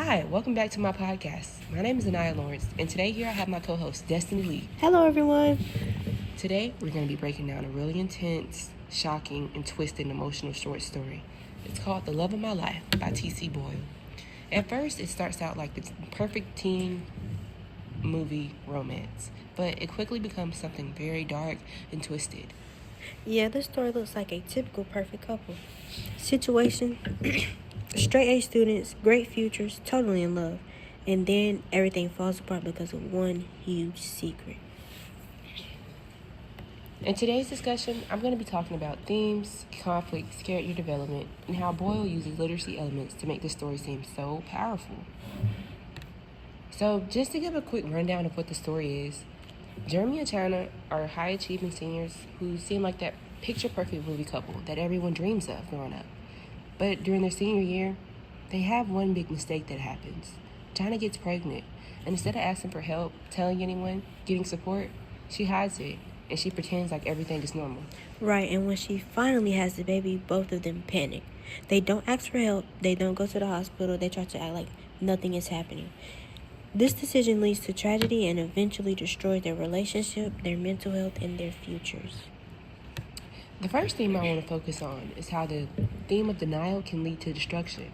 Hi, welcome back to my podcast. My name is Aniya Lawrence, and today here I have my co-host, Destiny Lee. Hello, everyone. Today, we're going to be breaking down a really intense, shocking, and twisted emotional short story. It's called The Love of My Life by T.C. Boyle. At first, it starts out like the perfect teen movie romance, but it quickly becomes something very dark and twisted. Yeah, this story looks like a typical perfect couple situation. Straight A students, great futures, totally in love. And then everything falls apart because of one huge secret. In today's discussion, I'm going to be talking about themes, conflicts, character development, and how Boyle uses literacy elements to make the story seem so powerful. So, just to give a quick rundown of what the story is, Jeremy and China are high-achieving seniors who seem like that picture-perfect movie couple that everyone dreams of growing up. But during their senior year, they have one big mistake that happens. China gets pregnant, and instead of asking for help, telling anyone, getting support, she hides it, and she pretends like everything is normal. Right, and when she finally has the baby, both of them panic. They don't ask for help, they don't go to the hospital, they try to act like nothing is happening. This decision leads to tragedy and eventually destroys their relationship, their mental health, and their futures. The first theme I want to focus on is how the theme of denial can lead to destruction.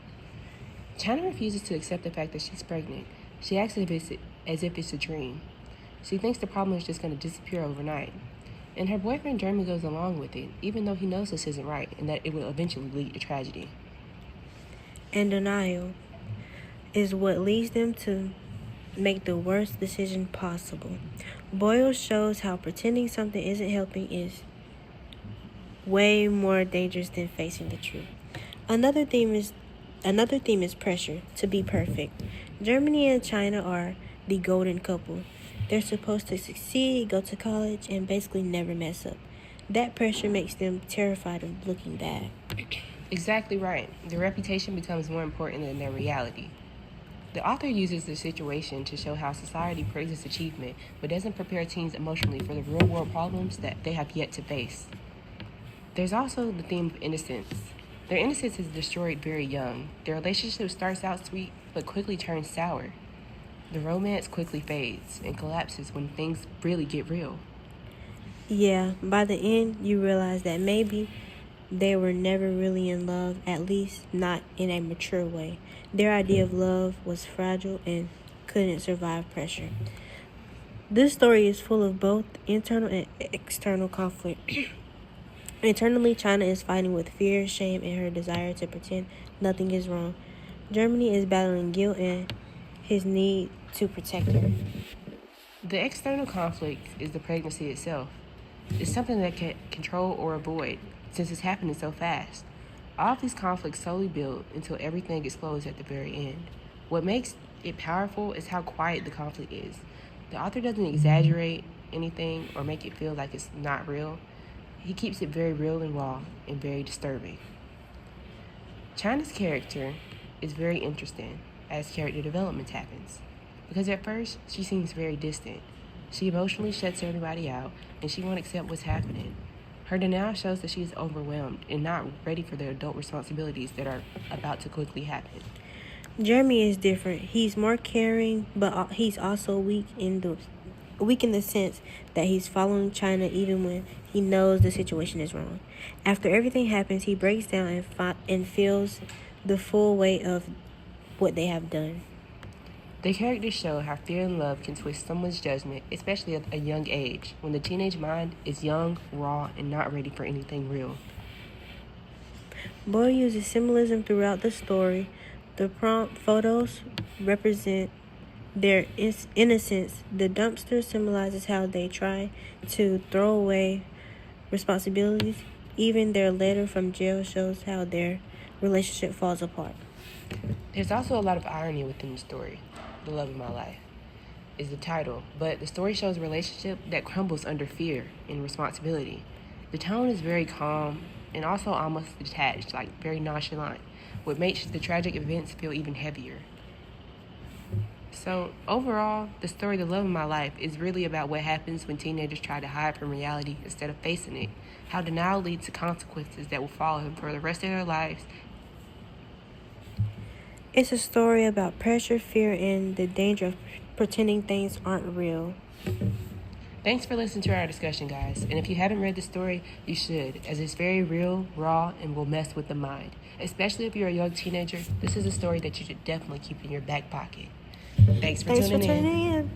China refuses to accept the fact that she's pregnant. She acts as if it's a dream. She thinks the problem is just going to disappear overnight. And her boyfriend Jeremy goes along with it, even though he knows this isn't right and that it will eventually lead to tragedy. And denial is what leads them to make the worst decision possible. Boyle shows how pretending something isn't helping is way more dangerous than facing the truth. Another theme is pressure to be perfect. Germany and China are the golden couple. They're supposed to succeed, go to college, and basically never mess up. That pressure makes them terrified of looking bad. Exactly right. Their reputation becomes more important than their reality. The author uses the situation to show how society praises achievement but doesn't prepare teens emotionally for the real-world problems that they have yet to face. There's also the theme of innocence. Their innocence is destroyed very young. Their relationship starts out sweet but quickly turns sour. The romance quickly fades and collapses when things really get real. Yeah, by the end, you realize that maybe they were never really in love, at least not in a mature way. Their idea of love was fragile and couldn't survive pressure. This story is full of both internal and external conflict. Internally, China is fighting with fear, shame, and her desire to pretend nothing is wrong. Germany is battling guilt and his need to protect her. The external conflict is the pregnancy itself. It's something that can control or avoid since it's happening so fast. All of these conflicts slowly build until everything explodes at the very end. What makes it powerful is how quiet the conflict is. The author doesn't exaggerate anything or make it feel like it's not real. He keeps it very real and raw and very disturbing. China's character is very interesting as character development happens. Because at first, she seems very distant. She emotionally shuts everybody out and she won't accept what's happening. Her denial shows that she is overwhelmed and not ready for the adult responsibilities that are about to quickly happen. Jeremy is different. He's more caring, but he's also weak in the sense that he's following China even when he knows the situation is wrong. After everything happens, he breaks down and feels the full weight of what they have done. The characters show how fear and love can twist someone's judgment, especially at a young age, when the teenage mind is young, raw, and not ready for anything real. Boyle uses symbolism throughout the story. The prompt photos represent their innocence. The dumpster symbolizes how they try to throw away responsibilities. Even their letter from jail shows how their relationship falls apart. There's also a lot of irony within the story. The Love of My Life is the title, but the story shows a relationship that crumbles under fear and responsibility. The tone is very calm and also almost detached, like very nonchalant, what makes the tragic events feel even heavier. So overall, the story The Love of My Life is really about what happens when teenagers try to hide from reality instead of facing it, how denial leads to consequences that will follow them for the rest of their lives. It's a story about pressure, fear, and the danger of pretending things aren't real. Thanks for listening to our discussion, guys. And if you haven't read the story, you should, as it's very real, raw, and will mess with the mind. Especially if you're a young teenager, this is a story that you should definitely keep in your back pocket. Thanks for tuning in. in.